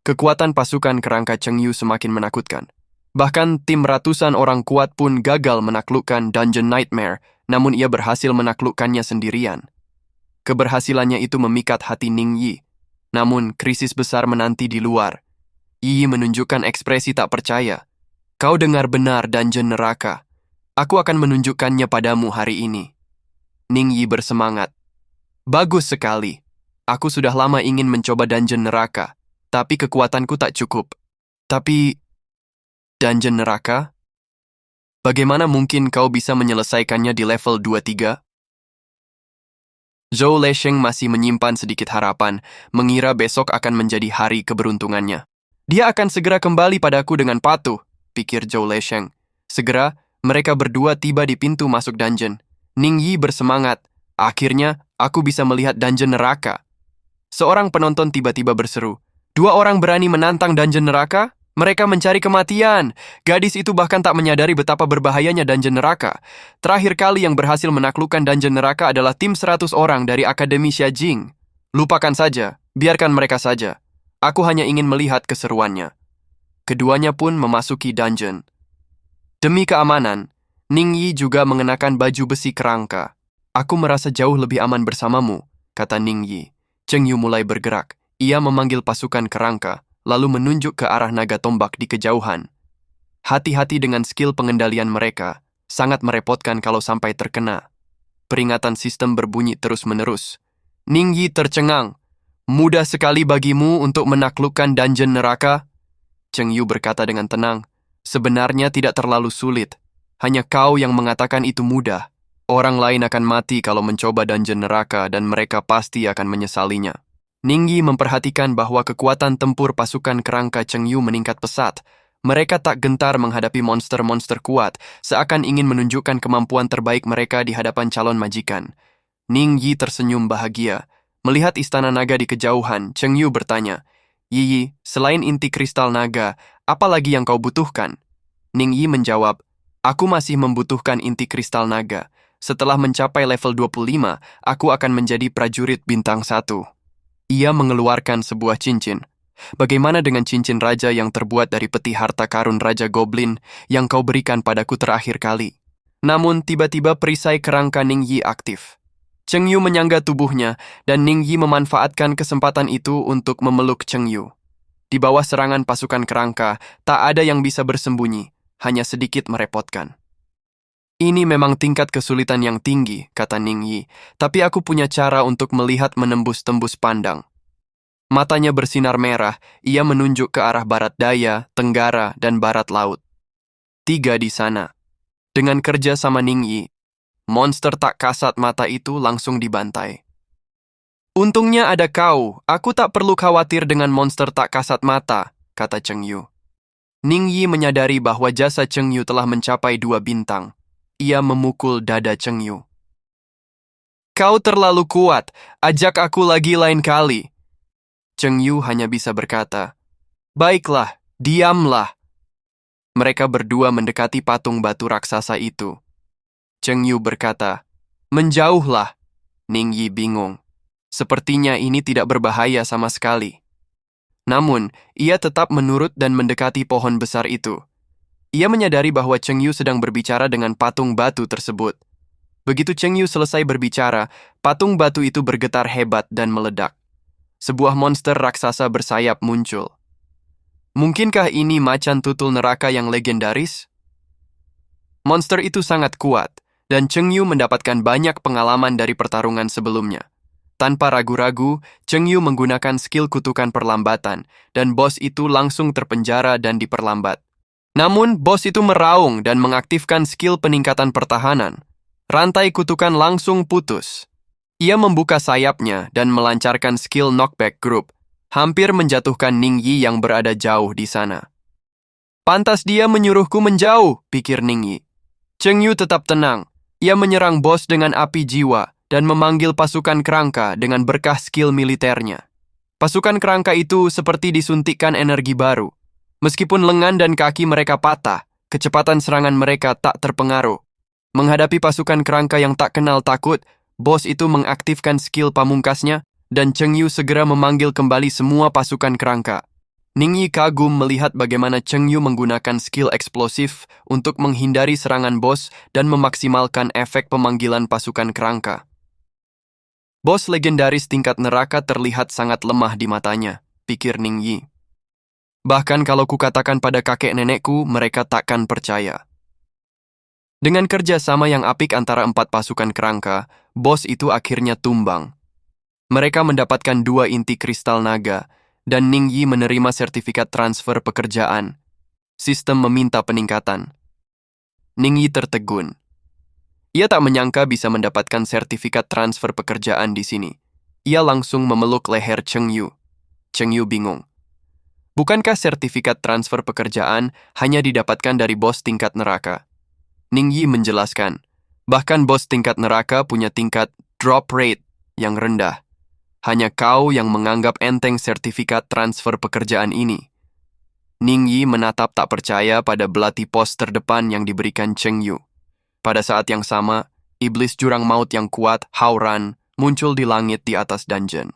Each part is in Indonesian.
Kekuatan pasukan kerangka Cheng Yu semakin menakutkan. Bahkan tim ratusan orang kuat pun gagal menaklukkan Dungeon Nightmare, namun ia berhasil menaklukkannya sendirian. Keberhasilannya itu memikat hati Ning Yi. Namun, krisis besar menanti di luar. Yi menunjukkan ekspresi tak percaya. Kau dengar benar, Dungeon Neraka. Aku akan menunjukkannya padamu hari ini. Ning Yi bersemangat. Bagus sekali. Aku sudah lama ingin mencoba Dungeon Neraka, tapi kekuatanku tak cukup. Tapi, Dungeon Neraka? Bagaimana mungkin kau bisa menyelesaikannya di level 23? Zhou Lesheng masih menyimpan sedikit harapan, mengira besok akan menjadi hari keberuntungannya. Dia akan segera kembali padaku dengan patuh, pikir Zhou Lesheng. Segera, mereka berdua tiba di pintu masuk dungeon. Ning Yi bersemangat. Akhirnya, aku bisa melihat Dungeon Neraka. Seorang penonton tiba-tiba berseru, "Dua orang berani menantang Dungeon Neraka? Mereka mencari kematian." Gadis itu bahkan tak menyadari betapa berbahayanya Dungeon Neraka. Terakhir kali yang berhasil menaklukkan Dungeon Neraka adalah tim 100 orang dari Akademi Xiajing. Lupakan saja, biarkan mereka saja. Aku hanya ingin melihat keseruannya. Keduanya pun memasuki dungeon. Demi keamanan, Ning Yi juga mengenakan baju besi kerangka. Aku merasa jauh lebih aman bersamamu, kata Ning Yi. Cheng Yu mulai bergerak. Ia memanggil pasukan kerangka, lalu menunjuk ke arah naga tombak di kejauhan. Hati-hati dengan skill pengendalian mereka, sangat merepotkan kalau sampai terkena. Peringatan sistem berbunyi terus-menerus. Ning Yi tercengang. Mudah sekali bagimu untuk menaklukkan Dungeon Neraka? Cheng Yu berkata dengan tenang. Sebenarnya tidak terlalu sulit. Hanya kau yang mengatakan itu mudah. Orang lain akan mati kalau mencoba Dungeon Neraka dan mereka pasti akan menyesalinya. Ning Yi memperhatikan bahwa kekuatan tempur pasukan kerangka Cheng Yu meningkat pesat. Mereka tak gentar menghadapi monster-monster kuat, seakan ingin menunjukkan kemampuan terbaik mereka di hadapan calon majikan. Ning Yi tersenyum bahagia. Melihat istana naga di kejauhan, Cheng Yu bertanya, "Yi, selain inti kristal naga, apa lagi yang kau butuhkan?" Ning Yi menjawab, "Aku masih membutuhkan inti kristal naga. Setelah mencapai level 25, aku akan menjadi prajurit bintang 1. Ia mengeluarkan sebuah cincin. Bagaimana dengan cincin raja yang terbuat dari peti harta karun Raja Goblin yang kau berikan padaku terakhir kali? Namun tiba-tiba perisai kerangka Ning Yi aktif. Cheng Yu menyangga tubuhnya dan Ning Yi memanfaatkan kesempatan itu untuk memeluk Cheng Yu. Di bawah serangan pasukan kerangka, tak ada yang bisa bersembunyi, hanya sedikit merepotkan. Ini memang tingkat kesulitan yang tinggi, kata Ning Yi, tapi aku punya cara untuk melihat menembus-tembus pandang. Matanya bersinar merah, ia menunjuk ke arah barat daya, tenggara, dan barat laut. 3 di sana. Dengan kerja sama Ning Yi, monster tak kasat mata itu langsung dibantai. Untungnya ada kau, aku tak perlu khawatir dengan monster tak kasat mata, kata Cheng Yu. Ning Yi menyadari bahwa jasa Cheng Yu telah mencapai 2 bintang. Ia memukul dada Cheng Yu. Kau terlalu kuat, ajak aku lagi lain kali. Cheng Yu hanya bisa berkata, baiklah, diamlah. Mereka berdua mendekati patung batu raksasa itu. Cheng Yu berkata, menjauhlah. Ning Yi bingung. Sepertinya ini tidak berbahaya sama sekali. Namun, ia tetap menurut dan mendekati pohon besar itu. Ia menyadari bahwa Cheng Yu sedang berbicara dengan patung batu tersebut. Begitu Cheng Yu selesai berbicara, patung batu itu bergetar hebat dan meledak. Sebuah monster raksasa bersayap muncul. Mungkinkah ini macan tutul neraka yang legendaris? Monster itu sangat kuat, dan Cheng Yu mendapatkan banyak pengalaman dari pertarungan sebelumnya. Tanpa ragu-ragu, Cheng Yu menggunakan skill kutukan perlambatan, dan bos itu langsung terpenjara dan diperlambat. Namun, bos itu meraung dan mengaktifkan skill peningkatan pertahanan. Rantai kutukan langsung putus. Ia membuka sayapnya dan melancarkan skill knockback group, hampir menjatuhkan Ning Yi yang berada jauh di sana. Pantas dia menyuruhku menjauh, pikir Ning Yi. Cheng Yu tetap tenang. Ia menyerang bos dengan api jiwa dan memanggil pasukan kerangka dengan berkah skill militernya. Pasukan kerangka itu seperti disuntikkan energi baru. Meskipun lengan dan kaki mereka patah, kecepatan serangan mereka tak terpengaruh. Menghadapi pasukan kerangka yang tak kenal takut, bos itu mengaktifkan skill pamungkasnya dan Cheng Yu segera memanggil kembali semua pasukan kerangka. Ningyi kagum melihat bagaimana Cheng Yu menggunakan skill eksplosif untuk menghindari serangan bos dan memaksimalkan efek pemanggilan pasukan kerangka. Bos legendaris tingkat neraka terlihat sangat lemah di matanya, pikir Ningyi. Bahkan kalau kukatakan pada kakek nenekku, mereka takkan percaya. Dengan kerjasama yang apik antara 4 pasukan kerangka, bos itu akhirnya tumbang. Mereka mendapatkan 2 inti kristal naga, dan Ningyi menerima sertifikat transfer pekerjaan. Sistem meminta peningkatan. Ningyi tertegun. Ia tak menyangka bisa mendapatkan sertifikat transfer pekerjaan di sini. Ia langsung memeluk leher Cheng Yu. Cheng Yu bingung. Bukankah sertifikat transfer pekerjaan hanya didapatkan dari bos tingkat neraka? Ningyi menjelaskan, bahkan bos tingkat neraka punya tingkat drop rate yang rendah. Hanya kau yang menganggap enteng sertifikat transfer pekerjaan ini. Ningyi menatap tak percaya pada belati pos terdepan yang diberikan Cheng Yu. Pada saat yang sama, iblis jurang maut yang kuat, Hauran, muncul di langit di atas dungeon.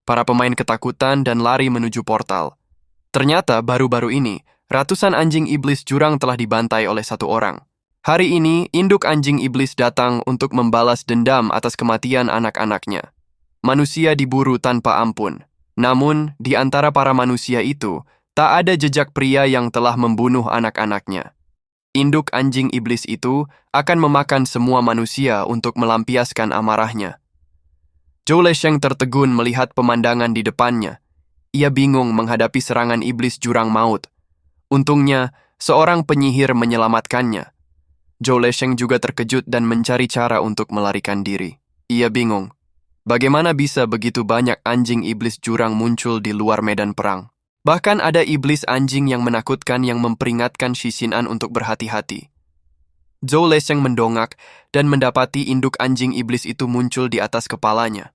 Para pemain ketakutan dan lari menuju portal. Ternyata baru-baru ini, ratusan anjing iblis jurang telah dibantai oleh 1 orang. Hari ini, induk anjing iblis datang untuk membalas dendam atas kematian anak-anaknya. Manusia diburu tanpa ampun. Namun, di antara para manusia itu, tak ada jejak pria yang telah membunuh anak-anaknya. Induk anjing iblis itu akan memakan semua manusia untuk melampiaskan amarahnya. Zhou Lesheng tertegun melihat pemandangan di depannya. Ia bingung menghadapi serangan iblis jurang maut. Untungnya, seorang penyihir menyelamatkannya. Zhou Lesheng juga terkejut dan mencari cara untuk melarikan diri. Ia bingung. Bagaimana bisa begitu banyak anjing iblis jurang muncul di luar medan perang? Bahkan ada iblis anjing yang menakutkan yang memperingatkan Shishinan untuk berhati-hati. Zhou Lesheng mendongak dan mendapati induk anjing iblis itu muncul di atas kepalanya.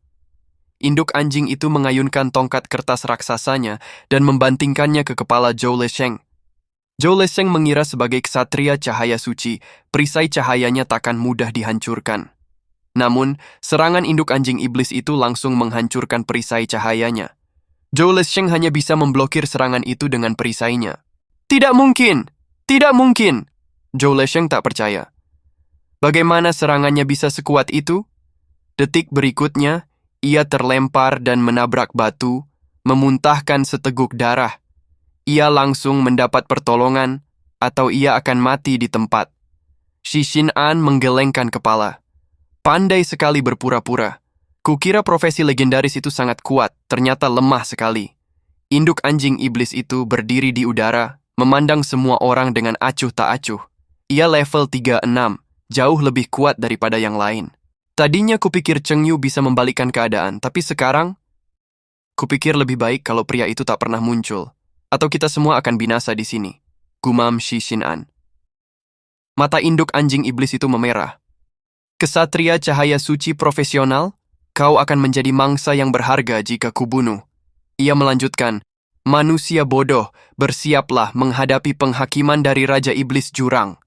Induk anjing itu mengayunkan tongkat kertas raksasanya dan membantingkannya ke kepala Zhou Lesheng. Zhou Lesheng mengira sebagai ksatria cahaya suci, perisai cahayanya takkan mudah dihancurkan. Namun, serangan induk anjing iblis itu langsung menghancurkan perisai cahayanya. Zhou Lesheng hanya bisa memblokir serangan itu dengan perisainya. Tidak mungkin! Tidak mungkin! Zhou Lesheng tak percaya. Bagaimana serangannya bisa sekuat itu? Detik berikutnya, ia terlempar dan menabrak batu, memuntahkan seteguk darah. Ia langsung mendapat pertolongan, atau ia akan mati di tempat. Shishinan menggelengkan kepala. Pandai sekali berpura-pura. Kukira profesi legendaris itu sangat kuat, ternyata lemah sekali. Induk anjing iblis itu berdiri di udara, memandang semua orang dengan acuh tak acuh. Ia level 36, jauh lebih kuat daripada yang lain. Tadinya kupikir Cheng Yu bisa membalikkan keadaan, tapi sekarang kupikir lebih baik kalau pria itu tak pernah muncul, atau kita semua akan binasa di sini. Gumam Shishinan. Mata induk anjing iblis itu memerah. Kesatria cahaya suci profesional, kau akan menjadi mangsa yang berharga jika kubunuh. Ia melanjutkan, manusia bodoh, bersiaplah menghadapi penghakiman dari Raja Iblis Jurang.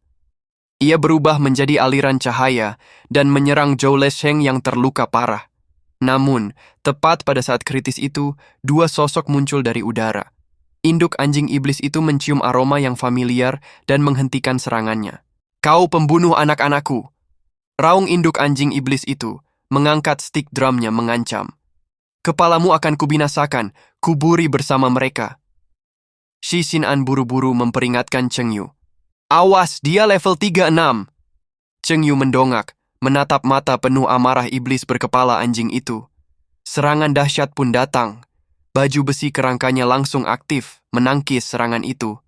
Ia berubah menjadi aliran cahaya dan menyerang Zhou Lesheng yang terluka parah. Namun, tepat pada saat kritis itu, 2 sosok muncul dari udara. Induk anjing iblis itu mencium aroma yang familiar dan menghentikan serangannya. Kau pembunuh anak-anakku! Raung induk anjing iblis itu mengangkat stik drumnya mengancam. Kepalamu akan kubinasakan, kuburi bersama mereka. Shishinan buru-buru memperingatkan Cheng Yu. Awas, dia level 36. Cheng Yu mendongak, menatap mata penuh amarah iblis berkepala anjing itu. Serangan dahsyat pun datang. Baju besi kerangkanya langsung aktif, menangkis serangan itu.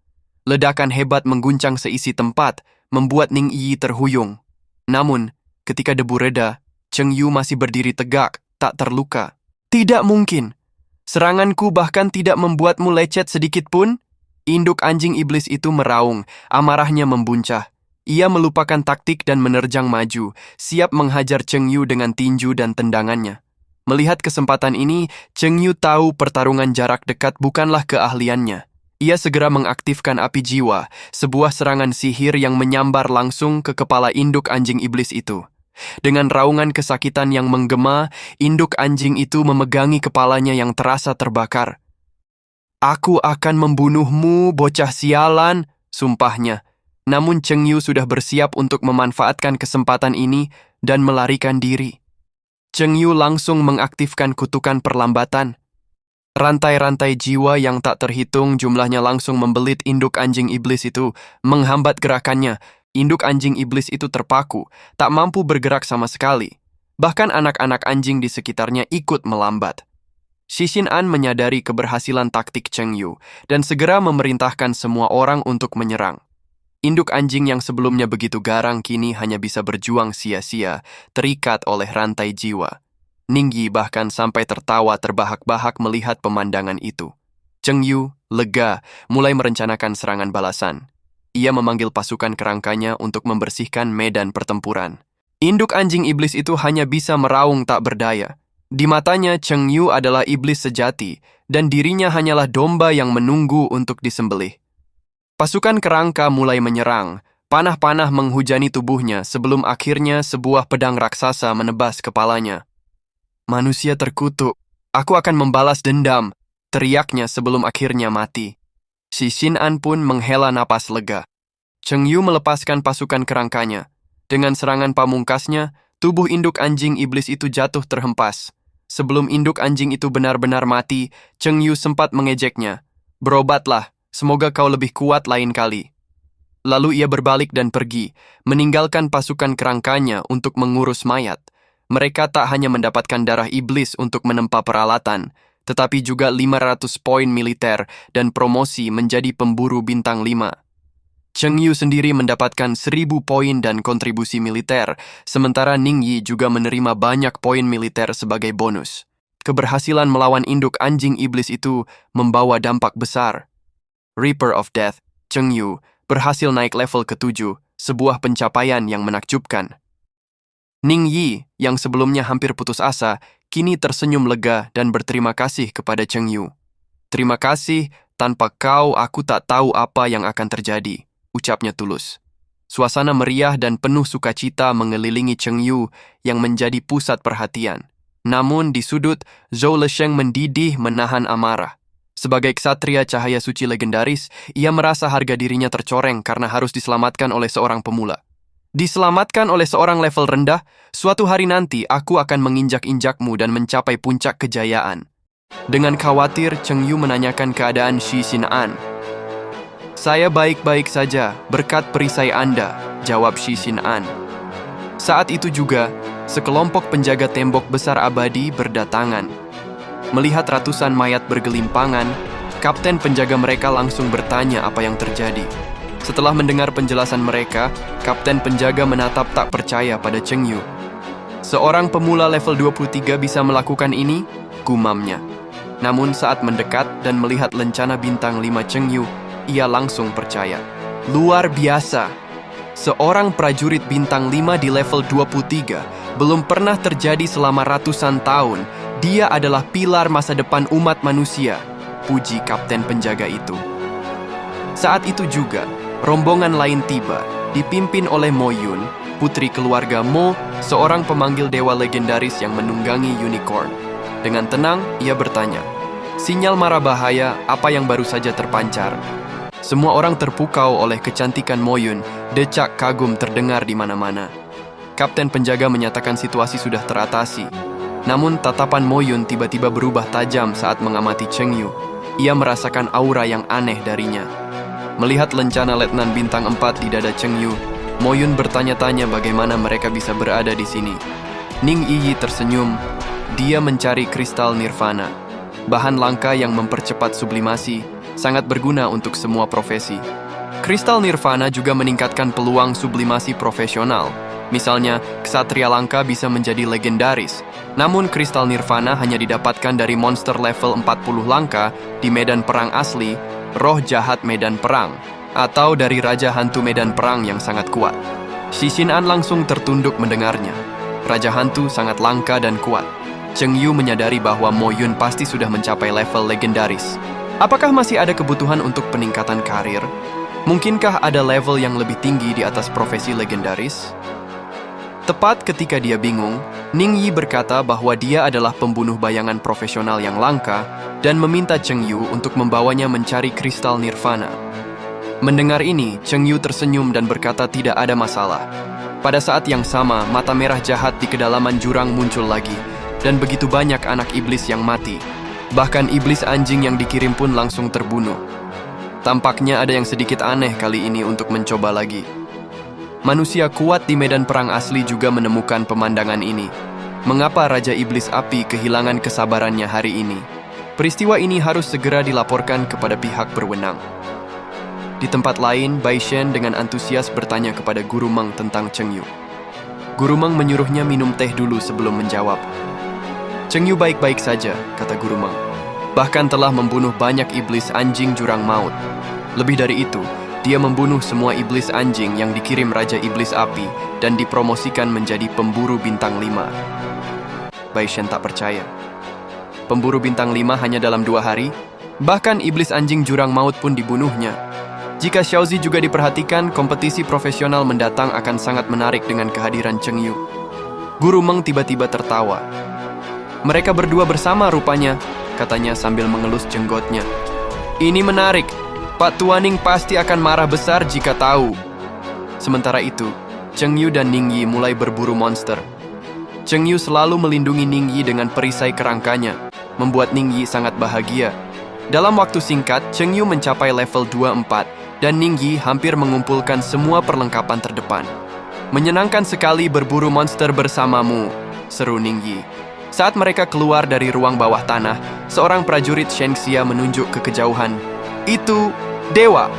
Ledakan hebat mengguncang seisi tempat, membuat Ningyi terhuyung. Namun, ketika debu reda, Cheng Yu masih berdiri tegak, tak terluka. Tidak mungkin. Seranganku bahkan tidak membuatmu lecet sedikit pun? Induk anjing iblis itu meraung, amarahnya membuncah. Ia melupakan taktik dan menerjang maju, siap menghajar Cheng Yu dengan tinju dan tendangannya. Melihat kesempatan ini, Cheng Yu tahu pertarungan jarak dekat bukanlah keahliannya. Ia segera mengaktifkan api jiwa, sebuah serangan sihir yang menyambar langsung ke kepala induk anjing iblis itu. Dengan raungan kesakitan yang menggema, induk anjing itu memegangi kepalanya yang terasa terbakar. Aku akan membunuhmu, bocah sialan, sumpahnya. Namun Cheng Yu sudah bersiap untuk memanfaatkan kesempatan ini dan melarikan diri. Cheng Yu langsung mengaktifkan kutukan perlambatan. Rantai-rantai jiwa yang tak terhitung jumlahnya langsung membelit induk anjing iblis itu, menghambat gerakannya. Induk anjing iblis itu terpaku, tak mampu bergerak sama sekali. Bahkan anak-anak anjing di sekitarnya ikut melambat. Shishin An menyadari keberhasilan taktik Cheng Yu dan segera memerintahkan semua orang untuk menyerang. Induk anjing yang sebelumnya begitu garang kini hanya bisa berjuang sia-sia, terikat oleh rantai jiwa. Ningyi bahkan sampai tertawa terbahak-bahak melihat pemandangan itu. Cheng Yu, lega, mulai merencanakan serangan balasan. Ia memanggil pasukan kerangkanya untuk membersihkan medan pertempuran. Induk anjing iblis itu hanya bisa meraung tak berdaya. Di matanya, Cheng Yu adalah iblis sejati, dan dirinya hanyalah domba yang menunggu untuk disembelih. Pasukan kerangka mulai menyerang. Panah-panah menghujani tubuhnya sebelum akhirnya sebuah pedang raksasa menebas kepalanya. Manusia terkutuk, aku akan membalas dendam, teriaknya sebelum akhirnya mati. Shishin An pun menghela napas lega. Cheng Yu melepaskan pasukan kerangkanya. Dengan serangan pamungkasnya, tubuh induk anjing iblis itu jatuh terhempas. Sebelum induk anjing itu benar-benar mati, Cheng Yu sempat mengejeknya. Berobatlah, semoga kau lebih kuat lain kali. Lalu ia berbalik dan pergi, meninggalkan pasukan kerangkanya untuk mengurus mayat. Mereka tak hanya mendapatkan darah iblis untuk menempa peralatan, tetapi juga 500 poin militer dan promosi menjadi pemburu bintang 5. Cheng Yu sendiri mendapatkan 1000 poin dan kontribusi militer, sementara Ningyi juga menerima banyak poin militer sebagai bonus. Keberhasilan melawan induk anjing iblis itu membawa dampak besar. Reaper of Death, Cheng Yu, berhasil naik level ke-7, sebuah pencapaian yang menakjubkan. Ningyi, yang sebelumnya hampir putus asa, kini tersenyum lega dan berterima kasih kepada Cheng Yu. Terima kasih, tanpa kau aku tak tahu apa yang akan terjadi, ucapnya tulus. Suasana meriah dan penuh sukacita mengelilingi Cheng Yu yang menjadi pusat perhatian. Namun di sudut, Zhou Lesheng mendidih menahan amarah. Sebagai ksatria cahaya suci legendaris, ia merasa harga dirinya tercoreng karena harus diselamatkan oleh seorang pemula. Diselamatkan oleh seorang level rendah, suatu hari nanti aku akan menginjak-injakmu dan mencapai puncak kejayaan. Dengan khawatir, Cheng Yu menanyakan keadaan Shishin An. Saya baik-baik saja, berkat perisai Anda, jawab Shishin An. Saat itu juga, sekelompok penjaga tembok besar abadi berdatangan. Melihat ratusan mayat bergelimpangan, kapten penjaga mereka langsung bertanya apa yang terjadi. Setelah mendengar penjelasan mereka, kapten penjaga menatap tak percaya pada Cheng Yu. Seorang pemula level 23 bisa melakukan ini, gumamnya. Namun saat mendekat dan melihat lencana bintang 5 Cheng Yu, ia langsung percaya. Luar biasa. Seorang prajurit bintang 5 di level 23 belum pernah terjadi selama ratusan tahun. Dia adalah pilar masa depan umat manusia, puji kapten penjaga itu. Saat itu juga, rombongan lain tiba, dipimpin oleh Mo Yun, putri keluarga Mo, seorang pemanggil dewa legendaris yang menunggangi unicorn. Dengan tenang, ia bertanya, sinyal mara bahaya apa yang baru saja terpancar? Semua orang terpukau oleh kecantikan Mo Yun, decak kagum terdengar di mana-mana. Kapten penjaga menyatakan situasi sudah teratasi. Namun tatapan Mo Yun tiba-tiba berubah tajam saat mengamati Cheng Yu. Ia merasakan aura yang aneh darinya. Melihat lencana Letnan Bintang 4 di dada Cheng Yu, Mo Yun bertanya-tanya bagaimana mereka bisa berada di sini. Ning Yi tersenyum. Dia mencari kristal nirvana. Bahan langka yang mempercepat sublimasi, sangat berguna untuk semua profesi. Kristal nirvana juga meningkatkan peluang sublimasi profesional. Misalnya, ksatria langka bisa menjadi legendaris. Namun kristal nirvana hanya didapatkan dari monster level 40 langka di medan perang asli, roh jahat medan perang, atau dari raja hantu medan perang yang sangat kuat. Shishin An langsung tertunduk mendengarnya. Raja hantu sangat langka dan kuat. Cheng Yu menyadari bahwa Mo Yun pasti sudah mencapai level legendaris. Apakah masih ada kebutuhan untuk peningkatan karir? Mungkinkah ada level yang lebih tinggi di atas profesi legendaris? Tepat ketika dia bingung, Ningyi berkata bahwa dia adalah pembunuh bayangan profesional yang langka dan meminta Cheng Yu untuk membawanya mencari kristal nirvana. Mendengar ini, Cheng Yu tersenyum dan berkata tidak ada masalah. Pada saat yang sama, mata merah jahat di kedalaman jurang muncul lagi, dan begitu banyak anak iblis yang mati. Bahkan iblis anjing yang dikirim pun langsung terbunuh. Tampaknya ada yang sedikit aneh kali ini untuk mencoba lagi. Manusia kuat di medan perang asli juga menemukan pemandangan ini. Mengapa Raja Iblis Api kehilangan kesabarannya hari ini? Peristiwa ini harus segera dilaporkan kepada pihak berwenang. Di tempat lain, Bai Shen dengan antusias bertanya kepada Guru Meng tentang Cheng Yu. Guru Meng menyuruhnya minum teh dulu sebelum menjawab. Cheng Yu baik-baik saja, kata Guru Meng. Bahkan telah membunuh banyak iblis anjing jurang maut. Lebih dari itu, dia membunuh semua iblis anjing yang dikirim Raja Iblis Api dan dipromosikan menjadi pemburu bintang 5. Bai Shen tak percaya. Pemburu bintang 5 hanya dalam 2 hari? Bahkan iblis anjing jurang maut pun dibunuhnya. Jika Xiaozi juga diperhatikan, kompetisi profesional mendatang akan sangat menarik dengan kehadiran Cheng Yu. Guru Meng tiba-tiba tertawa. Mereka berdua bersama rupanya, katanya sambil mengelus jenggotnya. Ini menarik. Pak Tuaning pasti akan marah besar jika tahu. Sementara itu, Cheng Yu dan Ningyi mulai berburu monster. Cheng Yu selalu melindungi Ningyi dengan perisai kerangkanya, membuat Ningyi sangat bahagia. Dalam waktu singkat, Cheng Yu mencapai level 24, dan Ningyi hampir mengumpulkan semua perlengkapan terdepan. Menyenangkan sekali berburu monster bersamamu, seru Ningyi. Saat mereka keluar dari ruang bawah tanah, seorang prajurit Shengxia menunjuk ke kejauhan. Itu Dewa.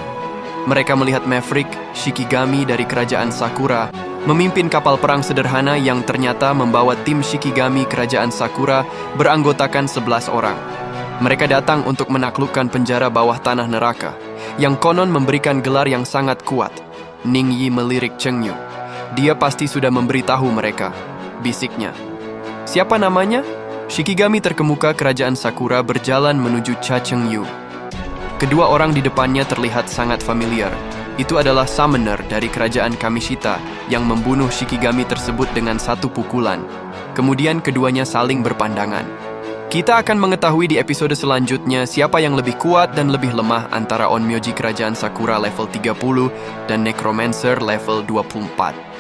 Mereka melihat Maverick, Shikigami dari kerajaan Sakura, memimpin kapal perang sederhana yang ternyata membawa tim Shikigami kerajaan Sakura beranggotakan 11 orang. Mereka datang untuk menaklukkan penjara bawah tanah neraka, yang konon memberikan gelar yang sangat kuat. Ningyi melirik Cheng Yu. Dia pasti sudah memberitahu mereka, bisiknya. Siapa namanya? Shikigami terkemuka kerajaan Sakura berjalan menuju Cha Cheng Yu. Kedua orang di depannya terlihat sangat familiar. Itu adalah summoner dari kerajaan Kamishita yang membunuh Shikigami tersebut dengan satu pukulan. Kemudian keduanya saling berpandangan. Kita akan mengetahui di episode selanjutnya siapa yang lebih kuat dan lebih lemah antara Onmyoji kerajaan Sakura level 30 dan Necromancer level 24.